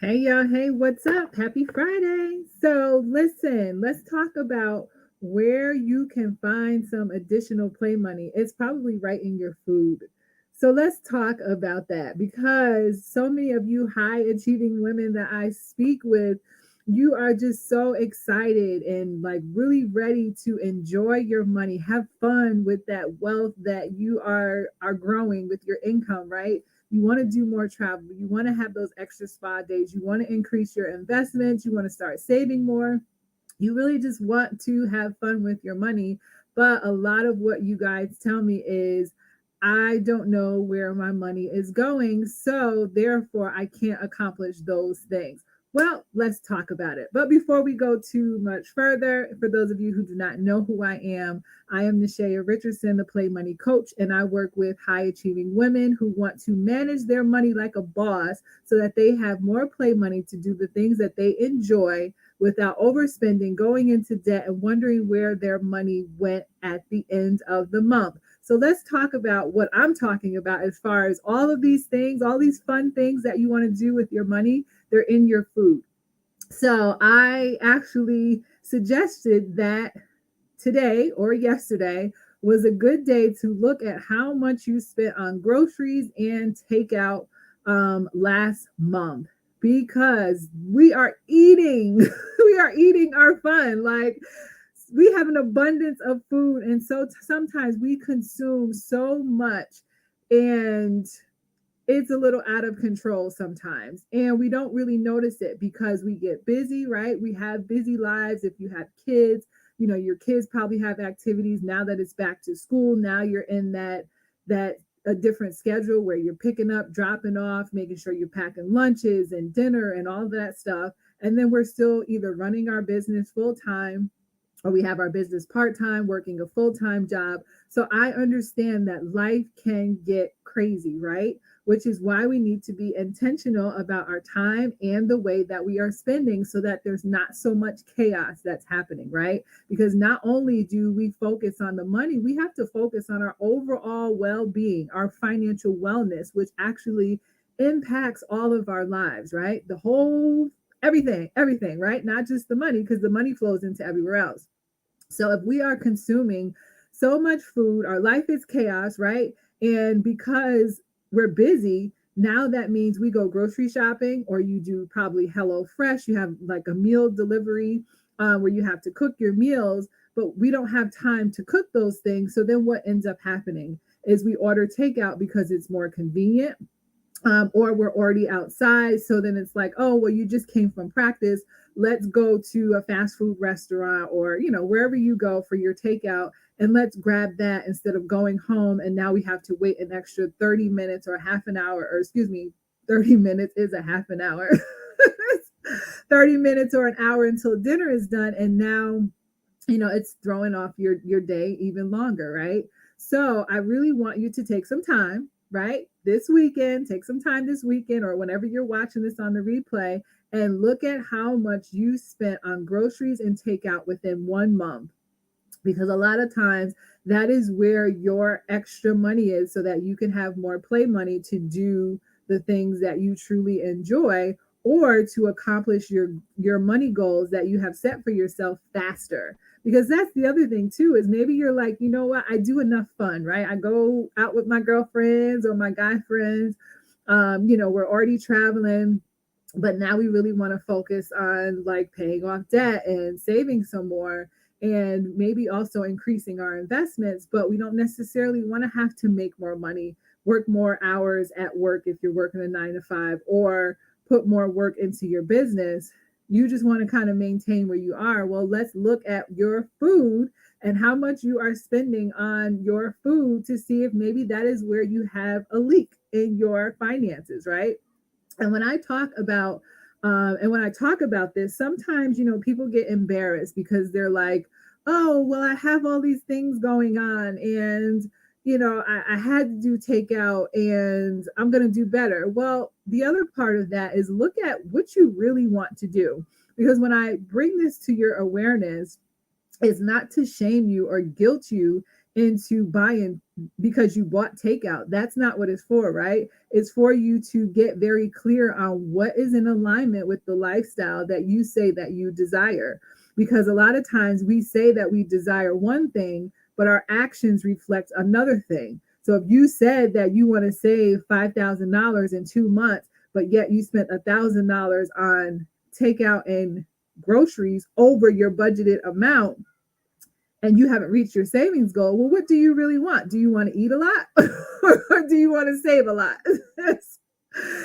Hey y'all, hey, what's up? Happy Friday. So, listen, let's talk about where you can find some additional play money. It's probably right in your food. So, let's talk about that because so many of you high achieving women that I speak with, you are just so excited and like really ready to enjoy your money, have fun with that wealth that you are growing with your income, right? You want to do more travel, you want to have those extra spa days, you want to increase your investments, you want to start saving more, you really just want to have fun with your money. But a lot of what you guys tell me is, I don't know where my money is going, so therefore I can't accomplish those things. Well, let's talk about it. But before we go too much further, for those of you who do not know who I am Nishaya Richardson, the Play Money Coach, and I work with high achieving women who want to manage their money like a boss so that they have more play money to do the things that they enjoy without overspending, going into debt, and wondering where their money went at the end of the month. So let's talk about what I'm talking about as far as all of these things, all these fun things that you want to do with your money, they're in your food. So I actually suggested that today or yesterday was a good day to look at how much you spent on groceries and takeout last month, because we are eating we are eating our fun. Like, we have an abundance of food, and so sometimes we consume so much, and it's a little out of control sometimes, and we don't really notice it because we get busy, right? We have busy lives. If you have kids, your kids probably have activities now that it's back to school. Now you're in that a different schedule where you're picking up, dropping off, making sure you're packing lunches and dinner and all that stuff. And then we're still either running our business full time, or we have our business part time, working a full time job. So I understand that life can get crazy, right? Which is why we need to be intentional about our time and the way that we are spending so that there's not so much chaos that's happening, right? Because not only do we focus on the money, we have to focus on our overall well being, our financial wellness, which actually impacts all of our lives, right? The whole everything, right? Not just the money, because the money flows into everywhere else. So if we are consuming so much food, our life is chaos, right? And because we're busy, now that means we go grocery shopping, or you do probably Hello Fresh. You have like a meal delivery where you have to cook your meals, but we don't have time to cook those things. So then what ends up happening is we order takeout because it's more convenient, or we're already outside. So then it's like, oh, well, you just came from practice. Let's go to a fast food restaurant, or, wherever you go for your takeout, and let's grab that instead of going home. And now we have to wait an extra 30 minutes or half an hour, or excuse me, 30 minutes is a half an hour. 30 minutes or an hour until dinner is done. And now, it's throwing off your day even longer, right? So I really want you to take some time, right, this weekend, take some time this weekend, or whenever you're watching this on the replay, and look at how much you spent on groceries and takeout within 1 month, because a lot of times that is where your extra money is, so that you can have more play money to do the things that you truly enjoy, or to accomplish your money goals that you have set for yourself faster. Because that's the other thing too, is maybe you're like, you know what, I do enough fun, right? I go out with my girlfriends or my guy friends, we're already traveling, but now we really want to focus on like paying off debt and saving some more, and maybe also increasing our investments. But we don't necessarily want to have to make more money, work more hours at work if you're working a 9 to 5, or put more work into your business. You just want to kind of maintain where you are. Well, let's look at your food and how much you are spending on your food to see if maybe that is where you have a leak in your finances, right? And when I talk about this, sometimes, people get embarrassed because they're like, oh, well, I have all these things going on, and I had to do takeout, and I'm going to do better. Well, the other part of that is look at what you really want to do. Because when I bring this to your awareness, is not to shame you or guilt you into buying because you bought takeout. That's not what it's for, right? It's for you to get very clear on what is in alignment with the lifestyle that you say that you desire. Because a lot of times we say that we desire one thing, but our actions reflect another thing. So if you said that you want to save $5,000 in 2 months, but yet you spent $1,000 on takeout and groceries over your budgeted amount, and you haven't reached your savings goal, well, what do you really want? Do you want to eat a lot or do you want to save a lot?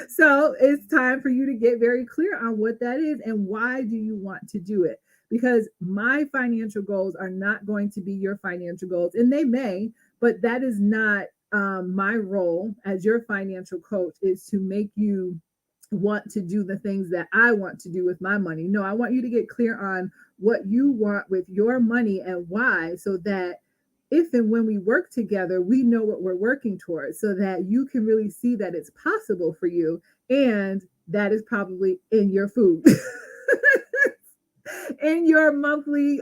So it's time for you to get very clear on what that is and why do you want to do it? Because my financial goals are not going to be your financial goals, and they may, but that is not my role as your financial coach is to make you want to do the things that I want to do with my money. No, I want you to get clear on what you want with your money and why, so that if and when we work together, we know what we're working towards so that you can really see that it's possible for you. And that is probably in your food, in your monthly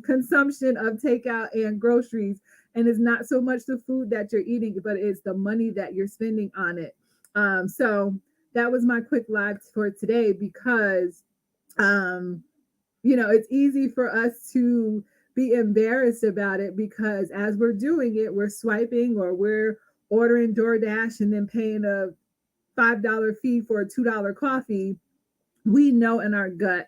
consumption of takeout and groceries. And it's not so much the food that you're eating, but it's the money that you're spending on it. So that was my quick live for today because um, it's easy for us to be embarrassed about it because as we're doing it, we're swiping or we're ordering DoorDash and then paying a $5 fee for a $2 coffee. We know in our gut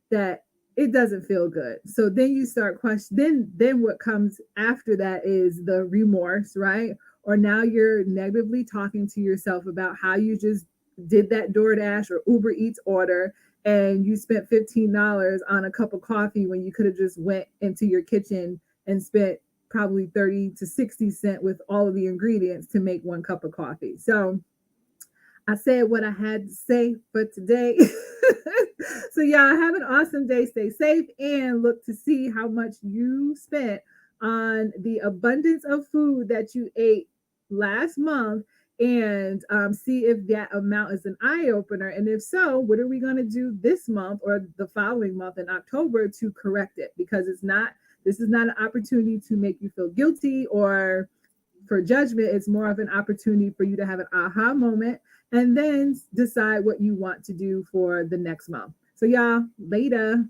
that it doesn't feel good. So then you start questioning. Then what comes after that is the remorse, right? Or now you're negatively talking to yourself about how you just did that DoorDash or Uber Eats order and you spent $15 on a cup of coffee when you could have just went into your kitchen and spent probably 30 to 60 cents with all of the ingredients to make one cup of coffee. So I said what I had to say for today. So y'all have an awesome day. Stay safe and look to see how much you spent on the abundance of food that you ate last month and see if that amount is an eye opener. And if so, what are we going to do this month or the following month in October to correct it? Because this is not an opportunity to make you feel guilty or for judgment. It's more of an opportunity for you to have an aha moment and then decide what you want to do for the next month. So y'all, later.